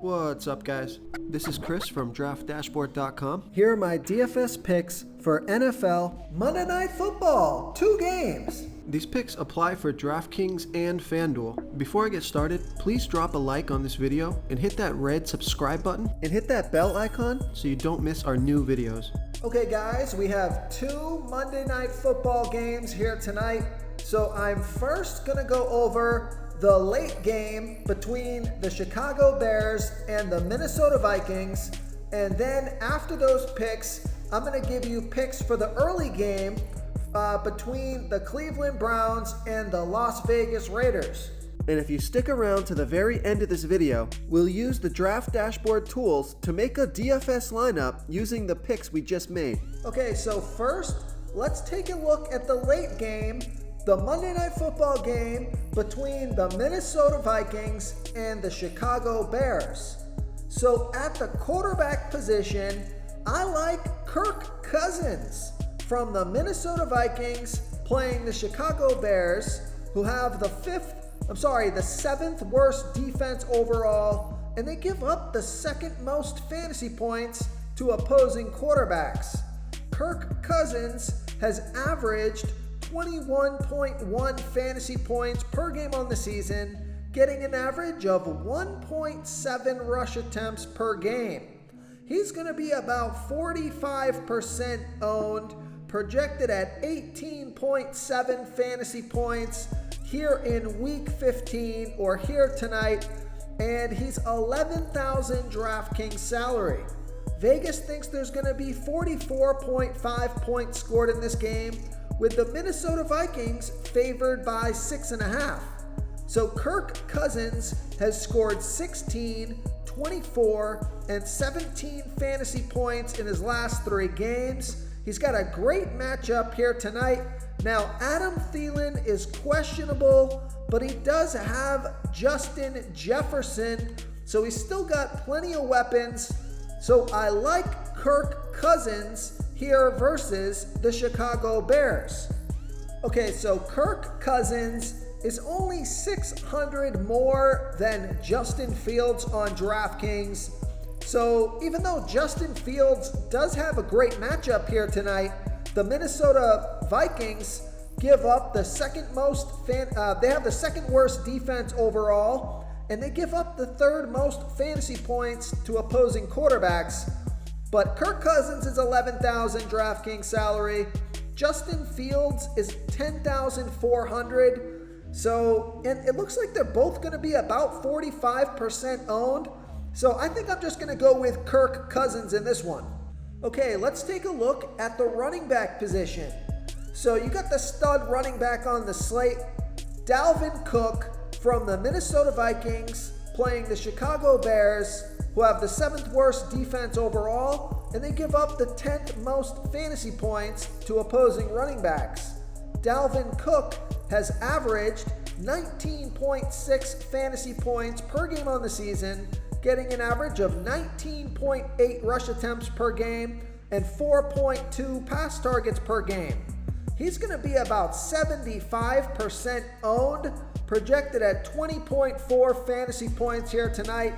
What's up, guys? This is Chris from DraftDashboard.com. Here are my DFS picks for NFL Monday Night Football. 2 games. These picks apply for DraftKings and FanDuel. Before I get started, please drop a like on this video and hit that red subscribe button And hit that bell icon so you don't miss our new videos. Okay, guys, we have 2 Monday Night Football games here tonight. So I'm first going to go over the late game between the Chicago Bears and the Minnesota Vikings. And then after those picks, I'm going to give you picks for the early game between the Cleveland Browns and the Las Vegas Raiders. And if you stick around to the very end of this video, we'll use the Draft Dashboard tools to make a DFS lineup using the picks we just made. Okay, so first, let's take a look at the late game, the Monday Night Football game between the Minnesota Vikings and the Chicago Bears. So at the quarterback position, I like Kirk Cousins from the Minnesota Vikings playing the Chicago Bears, who have the 7th worst defense overall, and they give up the 2nd most fantasy points to opposing quarterbacks. Kirk Cousins has averaged 21.1 fantasy points per game on the season, getting an average of 1.7 rush attempts per game. He's going to be about 45% owned, projected at 18.7 fantasy points here in week 15 or here tonight, and he's 11,000 DraftKings salary. Vegas thinks there's going to be 44.5 points scored in this game, with the Minnesota Vikings favored by 6.5. So Kirk Cousins has scored 16, 24, and 17 fantasy points in his last 3 games. He's got a great matchup here tonight. Now, Adam Thielen is questionable, but he does have Justin Jefferson, so he's still got plenty of weapons. So I like Kirk Cousins here versus the Chicago Bears. Okay, so Kirk Cousins is only 600 more than Justin Fields on DraftKings. So even though Justin Fields does have a great matchup here tonight, the Minnesota Vikings give up the they have the 2nd worst defense overall, and they give up the 3rd most fantasy points to opposing quarterbacks. But Kirk Cousins is 11,000 DraftKings salary. Justin Fields is 10,400. So, and it looks like they're both going to be about 45% owned. So I think I'm just going to go with Kirk Cousins in this one. Okay, let's take a look at the running back position. So you got the stud running back on the slate, Dalvin Cook from the Minnesota Vikings playing the Chicago Bears, who have the 7th worst defense overall, and they give up the 10th most fantasy points to opposing running backs. Dalvin Cook has averaged 19.6 fantasy points per game on the season, getting an average of 19.8 rush attempts per game and 4.2 pass targets per game. He's going to be about 75% owned, projected at 20.4 fantasy points here tonight.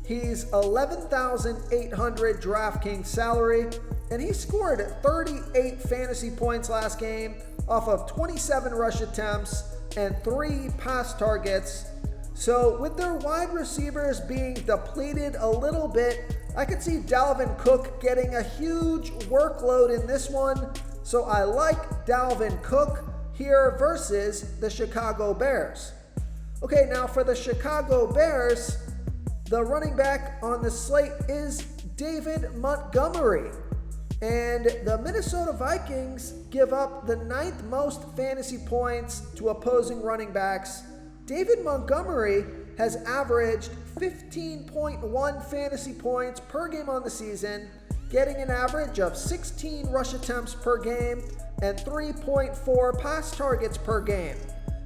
He's 11,800 DraftKings salary, and he scored 38 fantasy points last game off of 27 rush attempts and 3 pass targets. So with their wide receivers being depleted a little bit, I could see Dalvin Cook getting a huge workload in this one. So I like Dalvin Cook here versus the Chicago Bears. Okay, now for the Chicago Bears, the running back on the slate is David Montgomery. And the Minnesota Vikings give up the 9th most fantasy points to opposing running backs. David Montgomery has averaged 15.1 fantasy points per game on the season, getting an average of 16 rush attempts per game and 3.4 pass targets per game.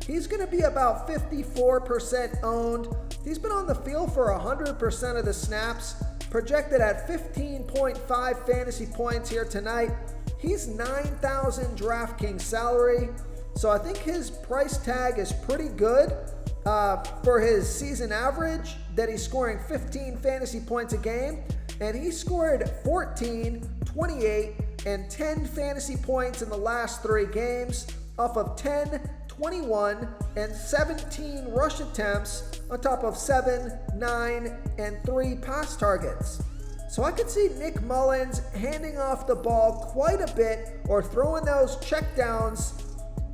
He's going to be about 54% owned. He's been on the field for 100% of the snaps, projected at 15.5 fantasy points here tonight. He's 9,000 DraftKings salary, so I think his price tag is pretty good. for his season average that he's scoring 15 fantasy points a game, and he scored 14, 28, and 10 fantasy points in the last 3 games off of 10, 21, and 17 rush attempts on top of 7, 9, and 3 pass targets. So I could see Nick Mullins handing off the ball quite a bit or throwing those checkdowns,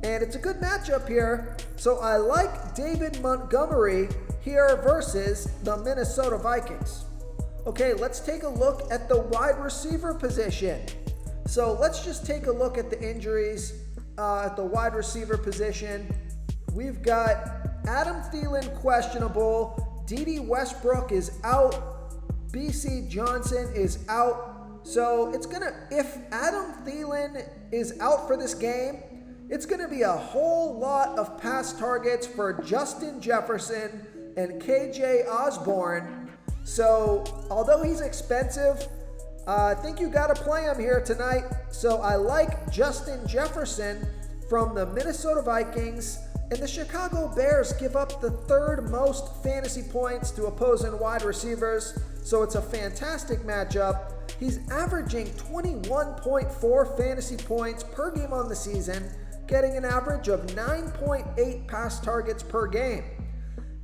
and it's a good matchup here. So I like David Montgomery here versus the Minnesota Vikings. Okay, let's take a look at the wide receiver position. So let's just take a look at the injuries at the wide receiver position. We've got Adam Thielen questionable, Dede Westbrook is out, BC Johnson is out. So if Adam Thielen is out for this game, it's gonna be a whole lot of pass targets for Justin Jefferson and KJ Osborne. So although he's expensive, I think you gotta play him here tonight. So I like Justin Jefferson from the Minnesota Vikings, and the Chicago Bears give up the 3rd most fantasy points to opposing wide receivers. So it's a fantastic matchup. He's averaging 21.4 fantasy points per game on the season, getting an average of 9.8 pass targets per game.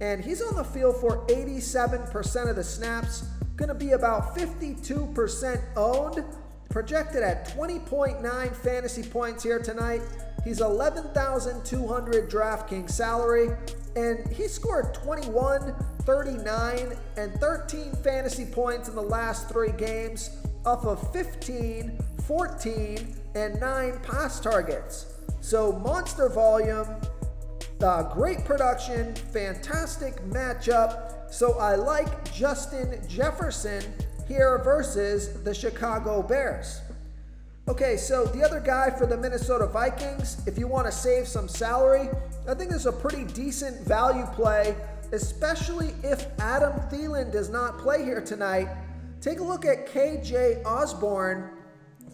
And he's on the field for 87% of the snaps, going to be about 52% owned, projected at 20.9 fantasy points here tonight. He's 11,200 DraftKings salary, and he scored 21, 39, and 13 fantasy points in the last 3 games off of 15, 14, and 9 pass targets. So monster volume, great production, fantastic matchup. So I like Justin Jefferson here versus the Chicago Bears. Okay, so the other guy for the Minnesota Vikings, if you want to save some salary, I think this is a pretty decent value play, especially if Adam Thielen does not play here tonight. Take a look at KJ Osborne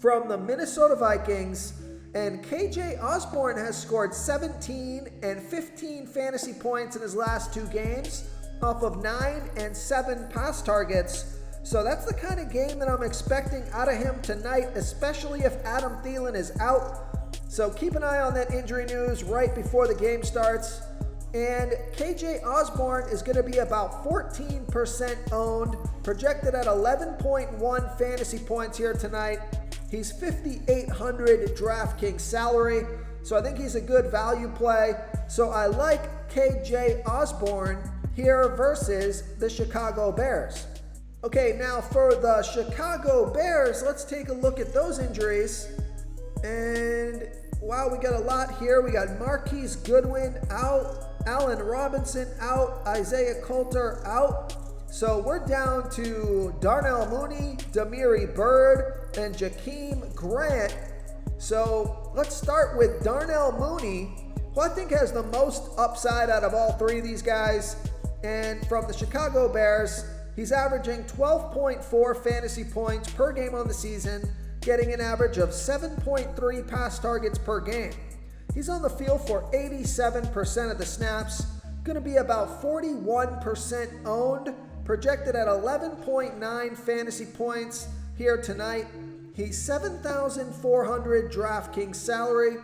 from the Minnesota Vikings, and KJ Osborne has scored 17 and 15 fantasy points in his last 2 games off of 9 and 7 pass targets. So that's the kind of game that I'm expecting out of him tonight, especially if Adam Thielen is out. So keep an eye on that injury news right before the game starts. And KJ Osborne is going to be about 14% owned, projected at 11.1 fantasy points here tonight. He's 5,800 DraftKings salary, so I think he's a good value play. So I like KJ Osborne here versus the Chicago Bears. Okay, now for the Chicago Bears, let's take a look at those injuries. And wow, we got a lot here. We got Marquise Goodwin out, Allen Robinson out, Isaiah Coulter out. So we're down to Darnell Mooney, Demiri Bird, and Jakeem Grant. So let's start with Darnell Mooney, who I think has the most upside out of all 3 of these guys. And from the Chicago Bears, he's averaging 12.4 fantasy points per game on the season, getting an average of 7.3 pass targets per game. He's on the field for 87% of the snaps, going to be about 41% owned, projected at 11.9 fantasy points here tonight. He's 7,400 DraftKings salary,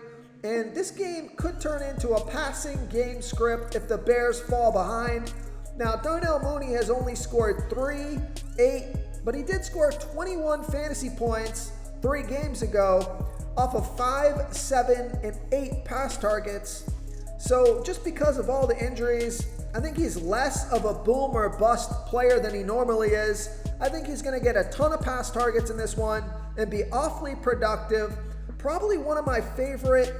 and this game could turn into a passing game script if the Bears fall behind. Now, Darnell Mooney has only scored 3, 8, but he did score 21 fantasy points 3 games ago off of 5, 7, and 8 pass targets. So just because of all the injuries, I think he's less of a boom or bust player than he normally is. I think he's going to get a ton of pass targets in this one and be awfully productive. Probably one of my favorite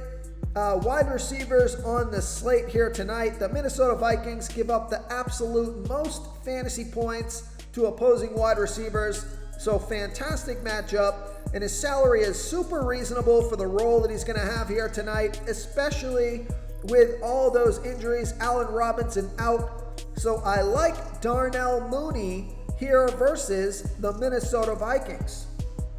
wide receivers on the slate here tonight. The Minnesota Vikings give up the absolute most fantasy points to opposing wide receivers. So fantastic matchup, and his salary is super reasonable for the role that he's going to have here tonight, especially with all those injuries, Allen Robinson out. So I like Darnell Mooney here versus the Minnesota Vikings.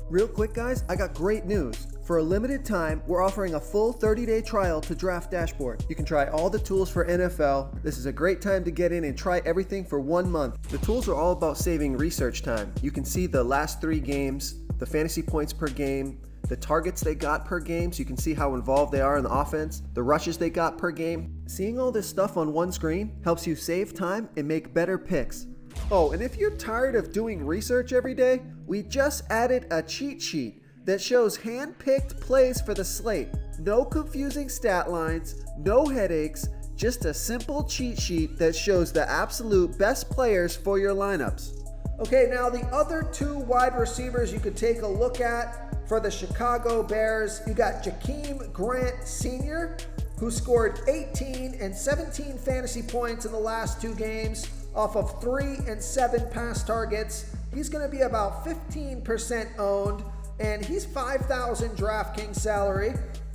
Real quick, guys, I got great news. For a limited time, we're offering a full 30-day trial to Draft Dashboard. You can try all the tools for NFL. This is a great time to get in and try everything for 1 month. The tools are all about saving research time. You can see the last 3 games, the fantasy points per game, the targets they got per game, so you can see how involved they are in the offense, the rushes they got per game. Seeing all this stuff on one screen helps you save time and make better picks. Oh, and if you're tired of doing research every day, we just added a cheat sheet that shows hand-picked plays for the slate. No confusing stat lines, no headaches, just a simple cheat sheet that shows the absolute best players for your lineups. Okay, now the other 2 wide receivers you could take a look at for the Chicago Bears, you got Jakeem Grant Sr., who scored 18 and 17 fantasy points in the last 2 games off of 3 and 7 pass targets. He's going to be about 15% owned, and he's $5,000 DraftKings salary.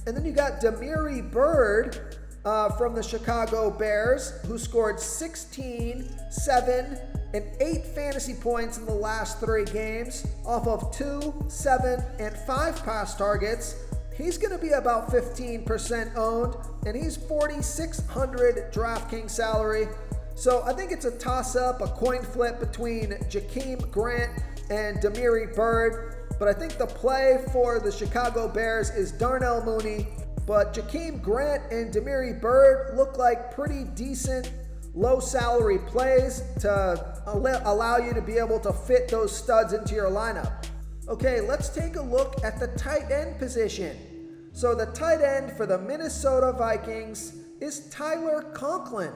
And then you got Demiri Bird from the Chicago Bears, who scored 16, 7, and 8 fantasy points in the last 3 games off of 2, 7, and 5 pass targets. He's going to be about 15% owned, and he's $4,600 DraftKings salary. So I think it's a toss-up, a coin flip between Jakeem Grant and Demiri Bird. But I think the play for the Chicago Bears is Darnell Mooney. But Jakeem Grant and Demiri Bird look like pretty decent low salary plays to allow you to be able to fit those studs into your lineup. Okay, let's take a look at the tight end position. So the tight end for the Minnesota Vikings is Tyler Conklin.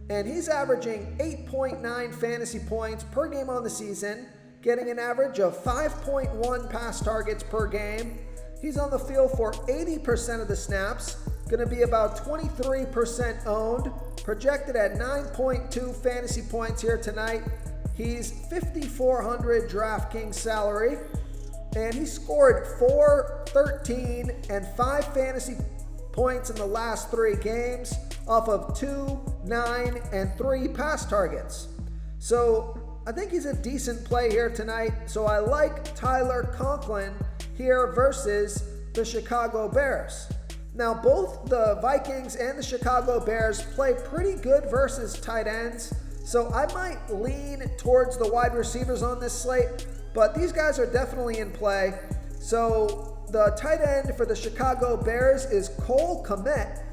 And he's averaging 8.9 fantasy points per game on the season, getting an average of 5.1 pass targets per game. He's on the field for 80% of the snaps, going to be about 23% owned, projected at 9.2 fantasy points here tonight. He's $5,400 DraftKings salary, and he scored 4, 13, and 5 fantasy points in the last 3 games off of 2, 9, and 3 pass targets. So I think he's a decent play here tonight, so I like Tyler Conklin here versus the Chicago Bears. Now, both the Vikings and the Chicago Bears play pretty good versus tight ends, so I might lean towards the wide receivers on this slate, but these guys are definitely in play. So the tight end for the Chicago Bears is Cole Kmet,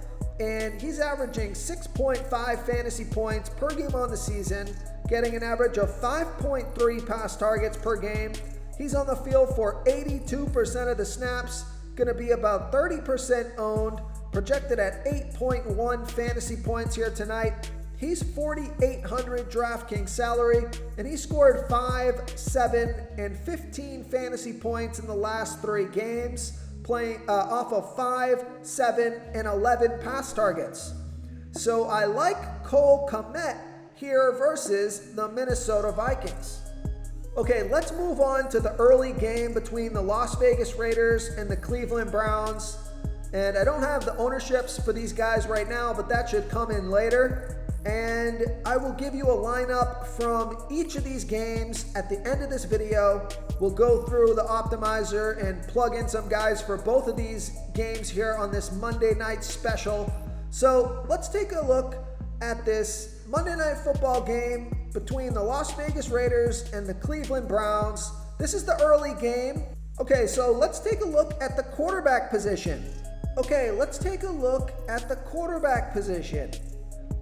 and he's averaging 6.5 fantasy points per game on the season, getting an average of 5.3 pass targets per game. He's on the field for 82% of the snaps, going to be about 30% owned, projected at 8.1 fantasy points here tonight. He's $4,800 DraftKings salary, and he scored 5, 7, and 15 fantasy points in the last 3 games, playing off of 5, 7, and 11 pass targets. So I like Cole Kmet here versus the Minnesota Vikings. Okay, let's move on to the early game between the Las Vegas Raiders and the Cleveland Browns. And I don't have the ownerships for these guys right now, but that should come in later. And I will give you a lineup from each of these games at the end of this video. We'll go through the optimizer and plug in some guys for both of these games here on this Monday night special. So let's take a look at this Monday Night Football game between the Las Vegas Raiders and the Cleveland Browns. This is the early game. Okay, so let's take a look at the quarterback position. Okay, let's take a look at the quarterback position.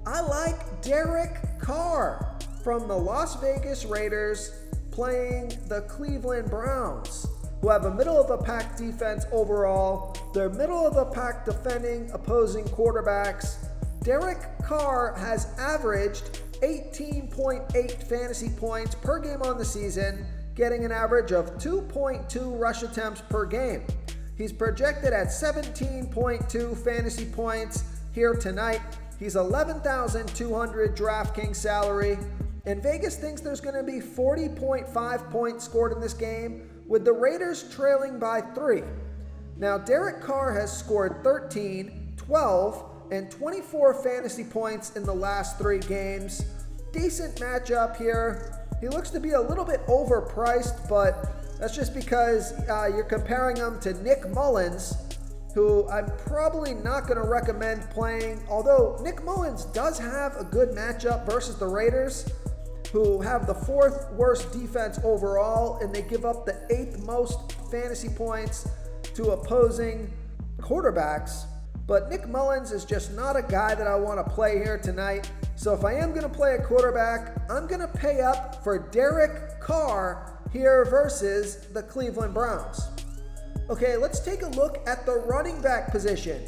I like Derek Carr from the Las Vegas Raiders playing the Cleveland Browns, who have a middle-of-the-pack defense overall. They're middle-of-the-pack defending opposing quarterbacks. Derek Carr has averaged 18.8 fantasy points per game on the season, getting an average of 2.2 rush attempts per game. He's projected at 17.2 fantasy points here tonight. He's $11,200 DraftKings salary, and Vegas thinks there's going to be 40.5 points scored in this game, with the Raiders trailing by 3. Now, Derek Carr has scored 13, 12, and 24 fantasy points in the last 3 games. Decent matchup here He looks to be a little bit overpriced, but that's just because you're comparing him to Nick Mullins, who I'm probably not going to recommend playing, although Nick Mullins does have a good matchup versus the Raiders, who have the 4th worst defense overall, and they give up the 8th most fantasy points to opposing quarterbacks. But Nick Mullins is just not a guy that I want to play here tonight. So if I am going to play a quarterback, I'm going to pay up for Derek Carr here versus the Cleveland Browns. Okay, let's take a look at the running back position.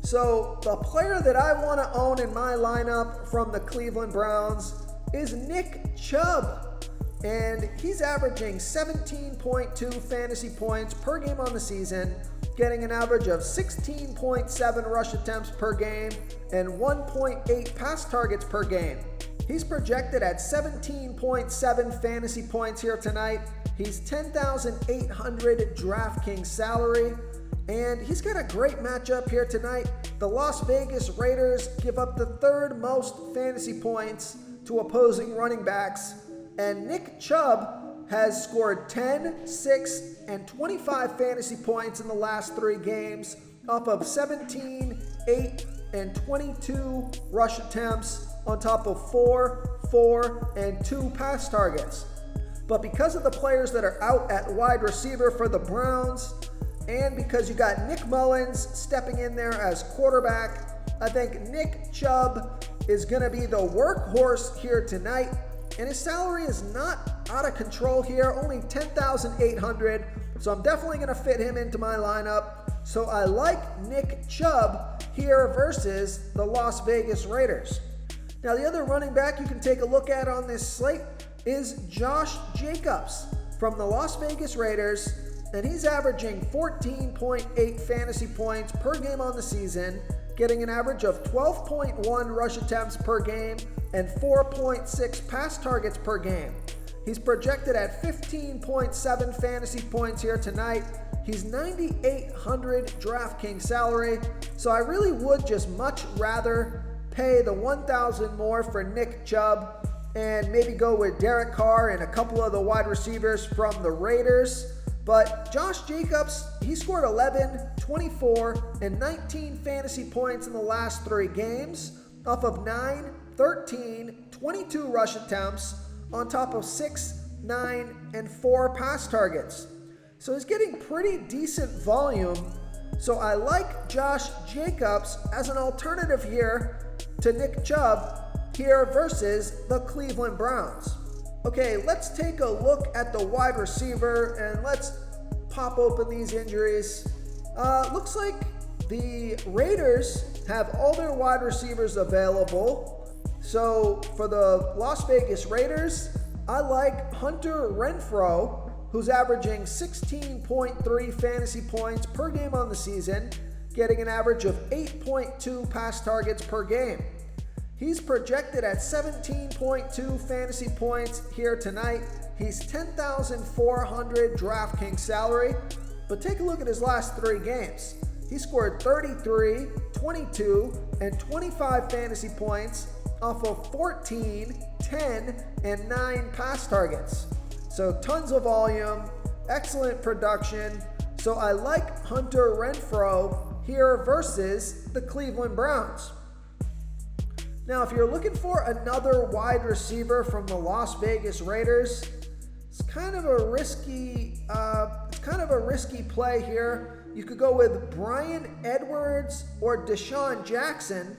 So the player that I want to own in my lineup from the Cleveland Browns is Nick Chubb. And he's averaging 17.2 fantasy points per game on the season, getting an average of 16.7 rush attempts per game and 1.8 pass targets per game. He's projected at 17.7 fantasy points here tonight. He's 10,800 DraftKings salary, and he's got a great matchup here tonight. The Las Vegas Raiders give up the 3rd most fantasy points to opposing running backs, and Nick Chubb has scored 10, 6, and 25 fantasy points in the last 3 games off of 17, 8, and 22 rush attempts on top of 4, 4, and 2 pass targets. But because of the players that are out at wide receiver for the Browns, and because you got Nick Mullins stepping in there as quarterback, I think Nick Chubb is going to be the workhorse here tonight. And his salary is not out of control here, only 10,800. So I'm definitely going to fit him into my lineup. So I like Nick Chubb here versus the Las Vegas Raiders. Now the other running back you can take a look at on this slate is Josh Jacobs from the Las Vegas Raiders, and he's averaging 14.8 fantasy points per game on the season, getting an average of 12.1 rush attempts per game and 4.6 pass targets per game. He's projected at 15.7 fantasy points here tonight. He's 9,800 DraftKings salary, so I really would just much rather pay the 1,000 more for Nick Chubb and maybe go with Derek Carr and a couple of the wide receivers from the Raiders. But Josh Jacobs, he scored 11, 24, and 19 fantasy points in the last 3 games off of 9, 13, 22 rush attempts on top of 6, 9, and 4 pass targets. So he's getting pretty decent volume. So I like Josh Jacobs as an alternative here to Nick Chubb here versus the Cleveland Browns. Okay, let's take a look at the wide receiver and let's pop open these injuries. Looks like the Raiders have all their wide receivers available. So for the Las Vegas Raiders, I like Hunter Renfrow, who's averaging 16.3 fantasy points per game on the season, getting an average of 8.2 pass targets per game. He's projected at 17.2 fantasy points here tonight. He's 10,400 DraftKings salary, but take a look at his last 3 games. He scored 33, 22, and 25 fantasy points off of 14, 10, and 9 pass targets. So tons of volume, excellent production. So I like Hunter Renfrow here versus the Cleveland Browns. Now, if you're looking for another wide receiver from the Las Vegas Raiders, it's kind of a risky play here. You could go with Bryan Edwards or Deshaun Jackson,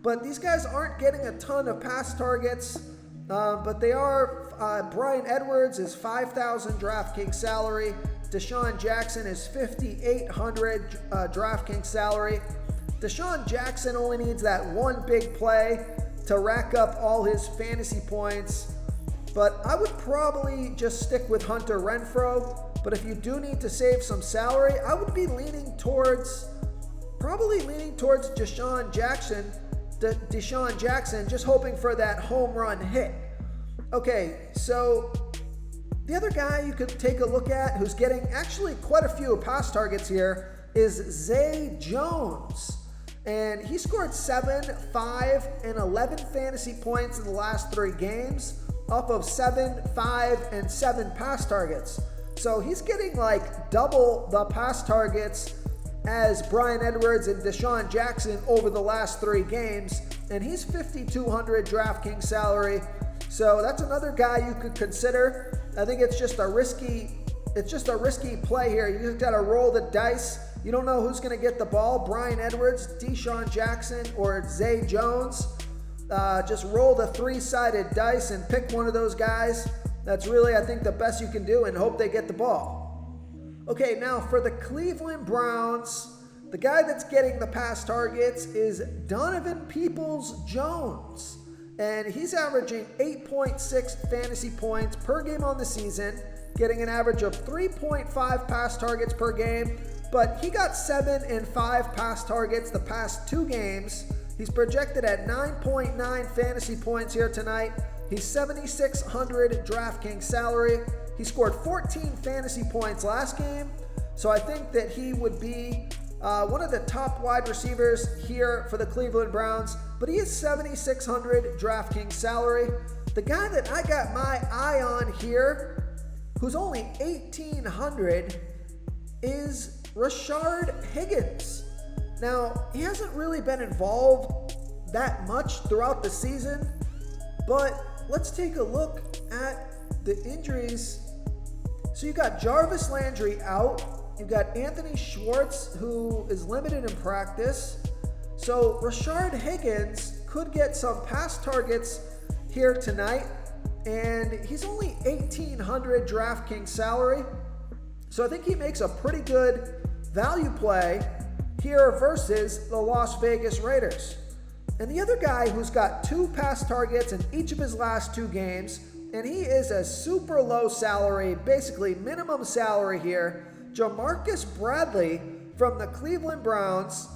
but these guys aren't getting a ton of pass targets. But they are. Bryan Edwards is 5,000 DraftKings salary. Deshaun Jackson is 5,800 DraftKings salary. Deshaun Jackson only needs that one big play to rack up all his fantasy points. But I would probably just stick with Hunter Renfrow. But if you do need to save some salary, I would be leaning towards Deshaun Jackson, just hoping for that home run hit. Okay, so the other guy you could take a look at who's getting actually quite a few pass targets here is Zay Jones. And he scored 7, 5, and 11 fantasy points in the last 3 games off of 7, 5, and 7 pass targets. So he's getting like double the pass targets as Bryan Edwards and Deshaun Jackson over the last 3 games, and he's $5,200 DraftKings salary. So that's another guy you could consider. I think it's just a risky play here. You just got to roll the dice. You don't know who's going to get the ball, Bryan Edwards, Deshaun Jackson, or Zay Jones. Just roll the 3-sided dice and pick one of those guys. That's really, I think, the best you can do, and hope they get the ball. Okay, now for the Cleveland Browns, the guy that's getting the pass targets is Donovan Peoples-Jones. And he's averaging 8.6 fantasy points per game on the season, getting an average of 3.5 pass targets per game. But he got 7 and 5 pass targets the past 2 games. He's projected at 9.9 fantasy points here tonight. He's $7,600 DraftKings salary. He scored 14 fantasy points last game, so I think that he would be one of the top wide receivers here for the Cleveland Browns, but he is $7,600 DraftKings salary. The guy that I got my eye on here, who's only $1,800, is Rashard Higgins. Now, he hasn't really been involved that much throughout the season, but let's take a look at the injuries. So you got Jarvis Landry out. You got Anthony Schwartz, who is limited in practice. So Rashard Higgins could get some pass targets here tonight, and he's only $1,800 DraftKings salary. So I think he makes a pretty good value play here versus the Las Vegas Raiders. And the other guy who's got 2 pass targets in each of his last 2 games, and he is a super low salary, basically minimum salary here, Jamarcus Bradley from the Cleveland Browns.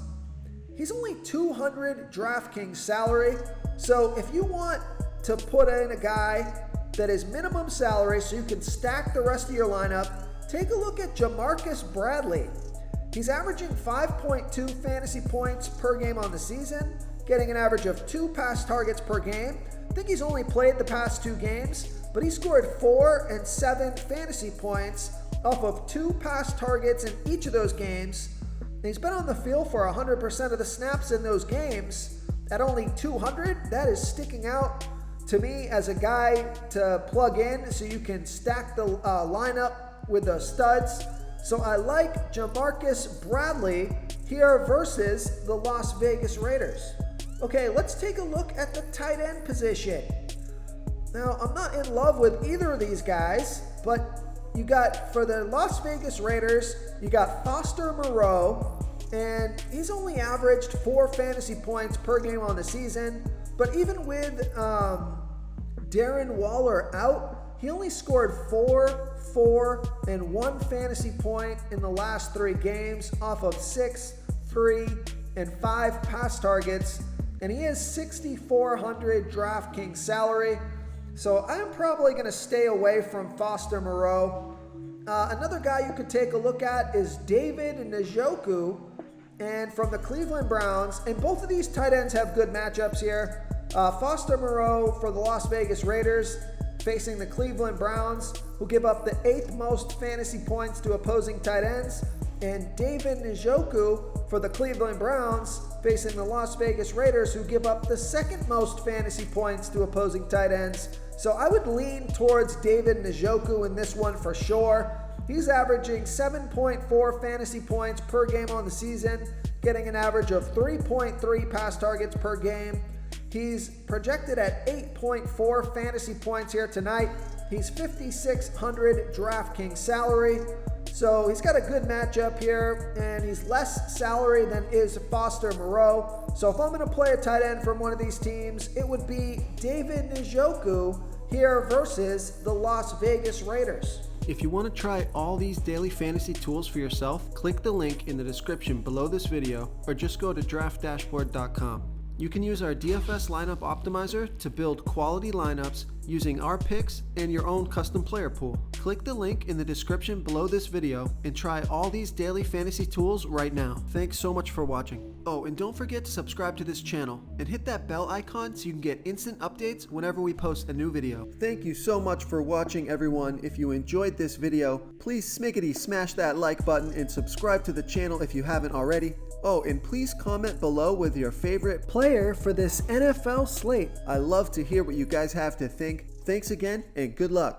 He's only $200 DraftKings salary. So if you want to put in a guy that is minimum salary so you can stack the rest of your lineup, take a look at Jamarcus Bradley. He's averaging 5.2 fantasy points per game on the season, getting an average of 2 pass targets per game. I think he's only played the past 2 games, but he scored 4 and 7 fantasy points off of 2 pass targets in each of those games. And he's been on the field for 100% of the snaps in those games. At only $200, that is sticking out to me as a guy to plug in so you can stack the lineup with the studs. So I like Jamarcus Bradley here versus the Las Vegas Raiders. Okay, let's take a look at the tight end position. Now, I'm not in love with either of these guys, but you got, for the Las Vegas Raiders, you got Foster Moreau, and he's only averaged 4 fantasy points per game on the season. But even with Darren Waller out, he only scored 4, and 1 fantasy point in the last 3 games off of 6, 3, and 5 pass targets. And he is $6,400 DraftKings salary. So I'm probably going to stay away from Foster Moreau. Another guy you could take a look at is David Njoku, and from the Cleveland Browns. And both of these tight ends have good matchups here. Foster Moreau for the Las Vegas Raiders facing the Cleveland Browns, who give up the 8th most fantasy points to opposing tight ends. And David Njoku for the Cleveland Browns facing the Las Vegas Raiders, who give up the 2nd most fantasy points to opposing tight ends. So I would lean towards David Njoku in this one for sure. He's averaging 7.4 fantasy points per game on the season, getting an average of 3.3 pass targets per game. He's projected at 8.4 fantasy points here tonight. He's $5,600 DraftKings salary. So he's got a good matchup here, and he's less salary than is Foster Moreau. So if I'm going to play a tight end from one of these teams, it would be David Njoku here versus the Las Vegas Raiders. If you want to try all these daily fantasy tools for yourself, click the link in the description below this video, or just go to draftdashboard.com. You can use our DFS lineup optimizer to build quality lineups using our picks and your own custom player pool. Click the link in the description below this video and try all these daily fantasy tools right now. Thanks so much for watching. Oh, and don't forget to subscribe to this channel and hit that bell icon so you can get instant updates whenever we post a new video. Thank you so much for watching, everyone. If you enjoyed this video, please smiggity smash that like button and subscribe to the channel if you haven't already. Oh, and please comment below with your favorite player for this NFL slate. I love to hear what you guys have to think. Thanks again, and good luck.